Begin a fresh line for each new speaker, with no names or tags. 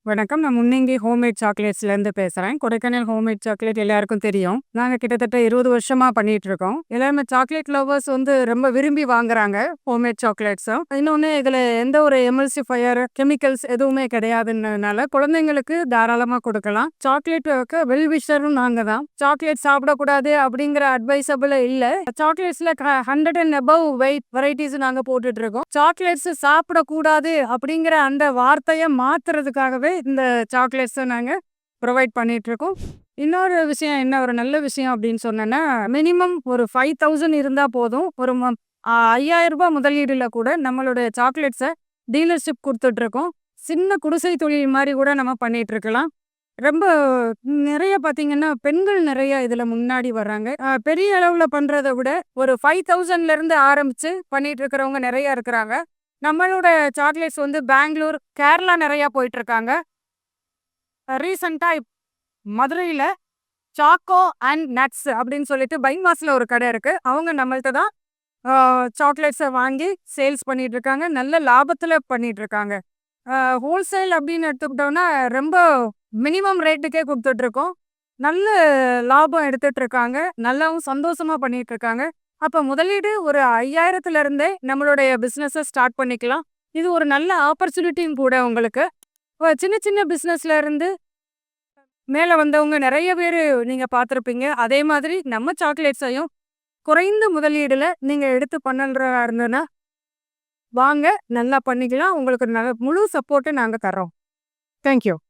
வணக்கம். நான் முன்னங்கி ஹோம்மேட் சாக்லேட்ஸ்லேருந்து பேசுறேன். கொடைக்கானல் ஹோம்மேட் சாக்லேட் எல்லாருக்கும் தெரியும். நாங்க கிட்டத்தட்ட 20 வருஷமா பண்ணிட்டுருக்கோம். எல்லாருமே சாக்லேட் லவ்வர்ஸ் ரொம்ப விரும்பி வாங்குறாங்க ஹோம்மேட் சாக்லேட்ஸும். இன்னொன்னு இதில எந்த ஒரு எமல்சிஃபையர், கெமிக்கல்ஸ் எதுவுமே கிடையாதுன்னனால குழந்தைங்களுக்கு தாராளமா குடுக்கலாம். சாக்லேட்டுக்கு வெல் விஷரும் நாங்க தான். சாக்லேட் சாப்பிடக்கூடாது அப்படிங்கிற அட்வைசபிள் இல்ல. சாக்லேட்ஸ்ல 100 அண்ட் அபவ் வெரைட்டீஸ் நாங்க போட்டுட்ருக்கோம். சாக்லேட்ஸ் சாப்பிடக்கூடாது அப்படிங்கிற அந்த வார்த்தைய மாத்துறதுக்காகவே இந்த சாக்லேட்ஸை நாங்கள் ப்ரொவைட் பண்ணிகிட்ருக்கோம். இன்னொரு விஷயம், என்ன ஒரு நல்ல விஷயம் அப்படின்னு சொன்னேன்னா, மினிமம் ஒரு 5000 இருந்தால் போதும். ஒரு 5000 முதலீடுல கூட நம்மளுடைய சாக்லேட்ஸை டீலர்ஷிப் கொடுத்துட்ருக்கோம். சின்ன குடிசை தொழில் மாதிரி கூட நம்ம பண்ணிகிட்ருக்கலாம். ரொம்ப நிறைய பார்த்தீங்கன்னா பெண்கள் நிறைய இதில் முன்னாடி வர்றாங்க. பெரிய அளவில் பண்ணுறதை விட ஒரு 5000லேருந்து ஆரம்பித்து பண்ணிகிட்டு இருக்கிறவங்க நிறையா இருக்கிறாங்க. நம்மளோட சாக்லேட்ஸ் பெங்களூர், கேரளா நிறையா போயிட்டுருக்காங்க. ரீசெண்டாக மதுரையில் சாக்கோ அண்ட் நட்ஸ் அப்படின்னு சொல்லிட்டு பைமாஸில் ஒரு கடை இருக்குது. அவங்க நம்மள்ட்ட தான் சாக்லேட்ஸை வாங்கி சேல்ஸ் பண்ணிகிட்ருக்காங்க. நல்ல லாபத்தில் பண்ணிகிட்ருக்காங்க. ஹோல்சேல் அப்படின்னு எடுத்துக்கிட்டோன்னா ரொம்ப மினிமம் ரேட்டுக்கே கொடுத்துட்ருக்கோம். நல்ல லாபம் எடுத்துகிட்ருக்காங்க. நல்லாவும் சந்தோஷமாக பண்ணிகிட்ருக்காங்க. அப்போ முதலீடு ஒரு 5000லேருந்தே நம்மளுடைய பிஸ்னஸை ஸ்டார்ட் பண்ணிக்கலாம். இது ஒரு நல்ல ஆப்பர்ச்சுனிட்டியும் கூட உங்களுக்கு. சின்ன சின்ன பிஸ்னஸ்ல இருந்து மேலே வந்தவங்க நிறைய பேர் நீங்கள் பார்த்துருப்பீங்க. அதே மாதிரி நம்ம சாக்லேட்ஸையும் குறைந்த முதலீடில் நீங்கள் எடுத்து பண்ணுறதா இருந்ததுன்னா வாங்க, நல்லா பண்ணிக்கலாம். உங்களுக்கு முழு சப்போர்ட்டு நாங்கள் தர்றோம். தேங்க்யூ.